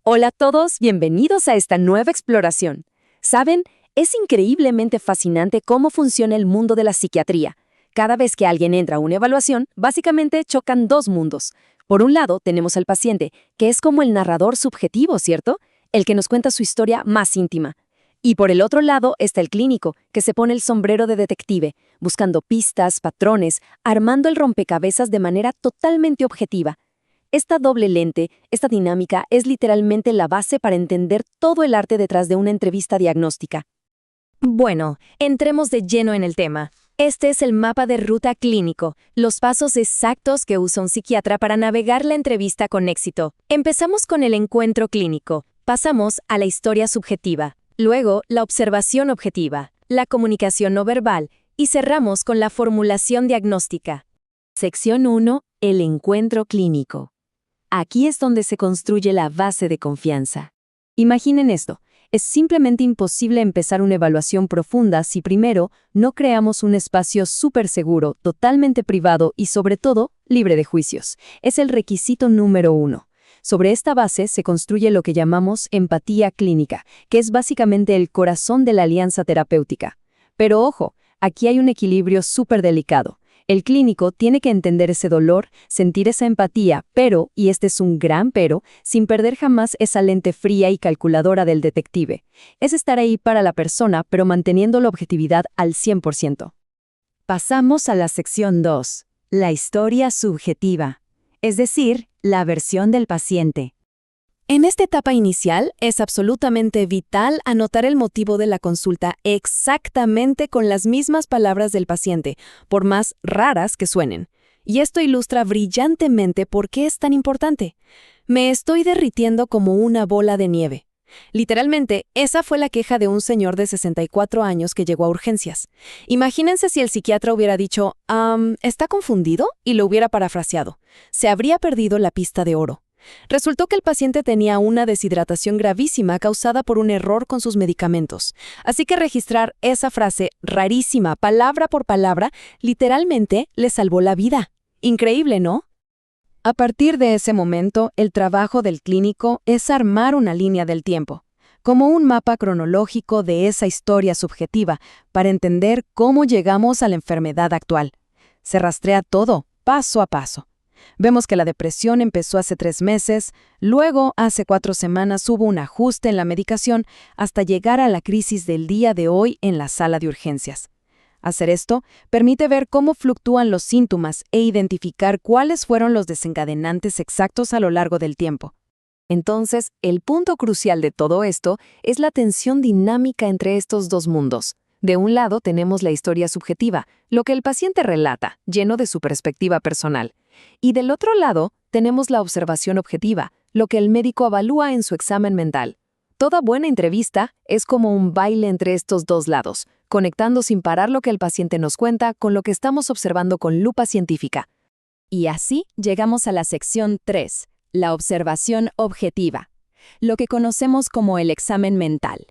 Hola a todos, bienvenidos a esta nueva exploración. ¿Saben? Es increíblemente fascinante cómo funciona el mundo de la psiquiatría. Cada vez que alguien entra a una evaluación, básicamente chocan dos mundos. Por un lado, tenemos al paciente, que es como el narrador subjetivo, ¿cierto? El que nos cuenta su historia más íntima. Y por el otro lado está el clínico, que se pone el sombrero de detective, buscando pistas, patrones, armando el rompecabezas de manera totalmente objetiva. Esta doble lente, esta dinámica, es literalmente la base para entender todo el arte detrás de una entrevista diagnóstica. Bueno, entremos de lleno en el tema. Este es el mapa de ruta clínico, los pasos exactos que usa un psiquiatra para navegar la entrevista con éxito. Empezamos con el encuentro clínico, pasamos a la historia subjetiva, luego la observación objetiva, la comunicación no verbal y cerramos con la formulación diagnóstica. Sección 1. El encuentro clínico. Aquí es donde se construye la base de confianza. Imaginen esto. Es simplemente imposible empezar una evaluación profunda si primero no creamos un espacio súper seguro, totalmente privado y sobre todo libre de juicios. Es el requisito número 1. Sobre esta base se construye lo que llamamos empatía clínica, que es básicamente el corazón de la alianza terapéutica. Pero ojo, aquí hay un equilibrio súper delicado. El clínico tiene que entender ese dolor, sentir esa empatía, pero, y este es un gran pero, sin perder jamás esa lente fría y calculadora del detective. Es estar ahí para la persona, pero manteniendo la objetividad al 100%. Pasamos a la sección 2, la historia subjetiva, es decir, la versión del paciente. En esta etapa inicial es absolutamente vital anotar el motivo de la consulta exactamente con las mismas palabras del paciente, por más raras que suenen. Y esto ilustra brillantemente por qué es tan importante. Me estoy derritiendo como una bola de nieve. Literalmente, esa fue la queja de un señor de 64 años que llegó a urgencias. Imagínense si el psiquiatra hubiera dicho, ¿está confundido? Y lo hubiera parafraseado. Se habría perdido la pista de oro. Resultó que el paciente tenía una deshidratación gravísima causada por un error con sus medicamentos. Así que registrar esa frase rarísima, palabra por palabra, literalmente le salvó la vida. Increíble, ¿no? A partir de ese momento, el trabajo del clínico es armar una línea del tiempo, como un mapa cronológico de esa historia subjetiva, para entender cómo llegamos a la enfermedad actual. Se rastrea todo, paso a paso. Vemos que la depresión empezó hace 3 meses, luego hace 4 semanas hubo un ajuste en la medicación hasta llegar a la crisis del día de hoy en la sala de urgencias. Hacer esto permite ver cómo fluctúan los síntomas e identificar cuáles fueron los desencadenantes exactos a lo largo del tiempo. Entonces, el punto crucial de todo esto es la tensión dinámica entre estos dos mundos. De un lado tenemos la historia subjetiva, lo que el paciente relata, lleno de su perspectiva personal. Y del otro lado, tenemos la observación objetiva, lo que el médico evalúa en su examen mental. Toda buena entrevista es como un baile entre estos dos lados, conectando sin parar lo que el paciente nos cuenta con lo que estamos observando con lupa científica. Y así llegamos a la sección 3, la observación objetiva, lo que conocemos como el examen mental.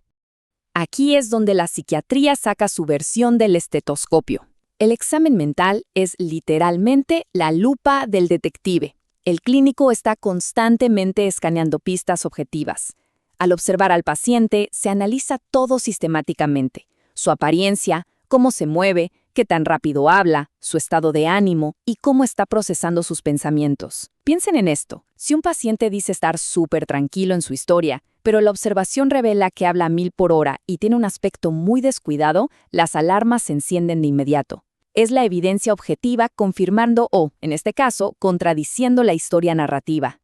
Aquí es donde la psiquiatría saca su versión del estetoscopio. El examen mental es literalmente la lupa del detective. El clínico está constantemente escaneando pistas objetivas. Al observar al paciente, se analiza todo sistemáticamente. Su apariencia, cómo se mueve, qué tan rápido habla, su estado de ánimo y cómo está procesando sus pensamientos. Piensen en esto. Si un paciente dice estar súper tranquilo en su historia, pero la observación revela que habla a 1000 por hora y tiene un aspecto muy descuidado, las alarmas se encienden de inmediato. Es la evidencia objetiva confirmando o, en este caso, contradiciendo la historia narrativa.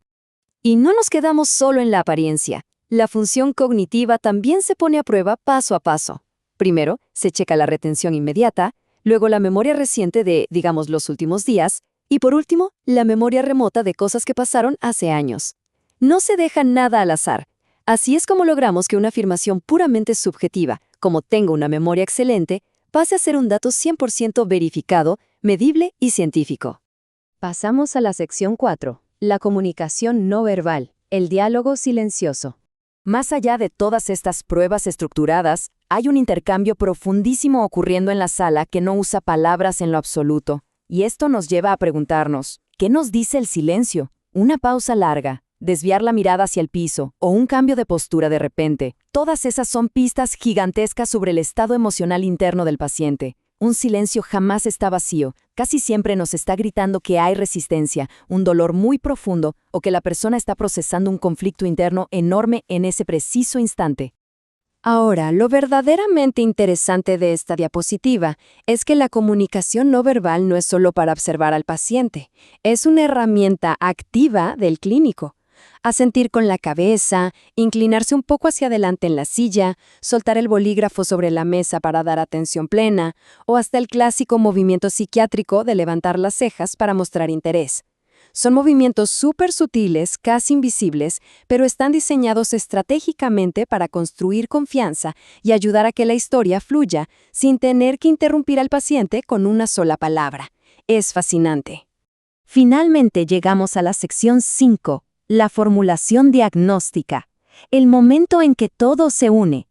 Y no nos quedamos solo en la apariencia. La función cognitiva también se pone a prueba paso a paso. Primero, se checa la retención inmediata, luego la memoria reciente de, digamos, los últimos días, y por último, la memoria remota de cosas que pasaron hace años. No se deja nada al azar. Así es como logramos que una afirmación puramente subjetiva, como tengo una memoria excelente, pase a ser un dato 100% verificado, medible y científico. Pasamos a la sección 4, la comunicación no verbal, el diálogo silencioso. Más allá de todas estas pruebas estructuradas, hay un intercambio profundísimo ocurriendo en la sala que no usa palabras en lo absoluto. Y esto nos lleva a preguntarnos, ¿qué nos dice el silencio? Una pausa larga, desviar la mirada hacia el piso o un cambio de postura de repente. Todas esas son pistas gigantescas sobre el estado emocional interno del paciente. Un silencio jamás está vacío, casi siempre nos está gritando que hay resistencia, un dolor muy profundo o que la persona está procesando un conflicto interno enorme en ese preciso instante. Ahora, lo verdaderamente interesante de esta diapositiva es que la comunicación no verbal no es solo para observar al paciente, es una herramienta activa del clínico. Asentir con la cabeza, inclinarse un poco hacia adelante en la silla, soltar el bolígrafo sobre la mesa para dar atención plena, o hasta el clásico movimiento psiquiátrico de levantar las cejas para mostrar interés. Son movimientos súper sutiles, casi invisibles, pero están diseñados estratégicamente para construir confianza y ayudar a que la historia fluya sin tener que interrumpir al paciente con una sola palabra. Es fascinante. Finalmente llegamos a la sección 5. La formulación diagnóstica, el momento en que todo se une.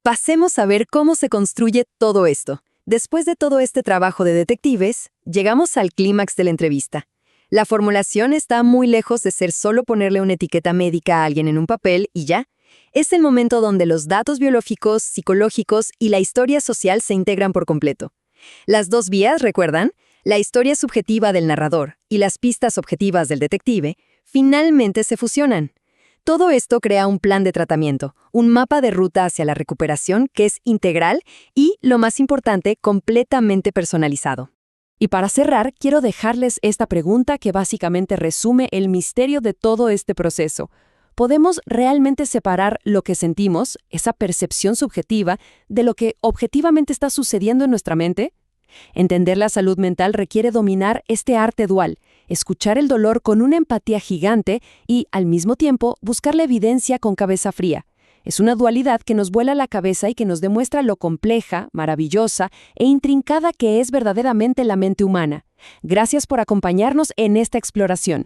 Pasemos a ver cómo se construye todo esto. Después de todo este trabajo de detectives, llegamos al clímax de la entrevista. La formulación está muy lejos de ser solo ponerle una etiqueta médica a alguien en un papel y ya. Es el momento donde los datos biológicos, psicológicos y la historia social se integran por completo. Las dos vías, ¿recuerdan? La historia subjetiva del narrador y las pistas objetivas del detective finalmente se fusionan. Todo esto crea un plan de tratamiento, un mapa de ruta hacia la recuperación que es integral y, lo más importante, completamente personalizado. Y para cerrar, quiero dejarles esta pregunta que básicamente resume el misterio de todo este proceso. ¿Podemos realmente separar lo que sentimos, esa percepción subjetiva, de lo que objetivamente está sucediendo en nuestra mente? Entender la salud mental requiere dominar este arte dual, escuchar el dolor con una empatía gigante y, al mismo tiempo, buscar la evidencia con cabeza fría. Es una dualidad que nos vuela la cabeza y que nos demuestra lo compleja, maravillosa e intrincada que es verdaderamente la mente humana. Gracias por acompañarnos en esta exploración.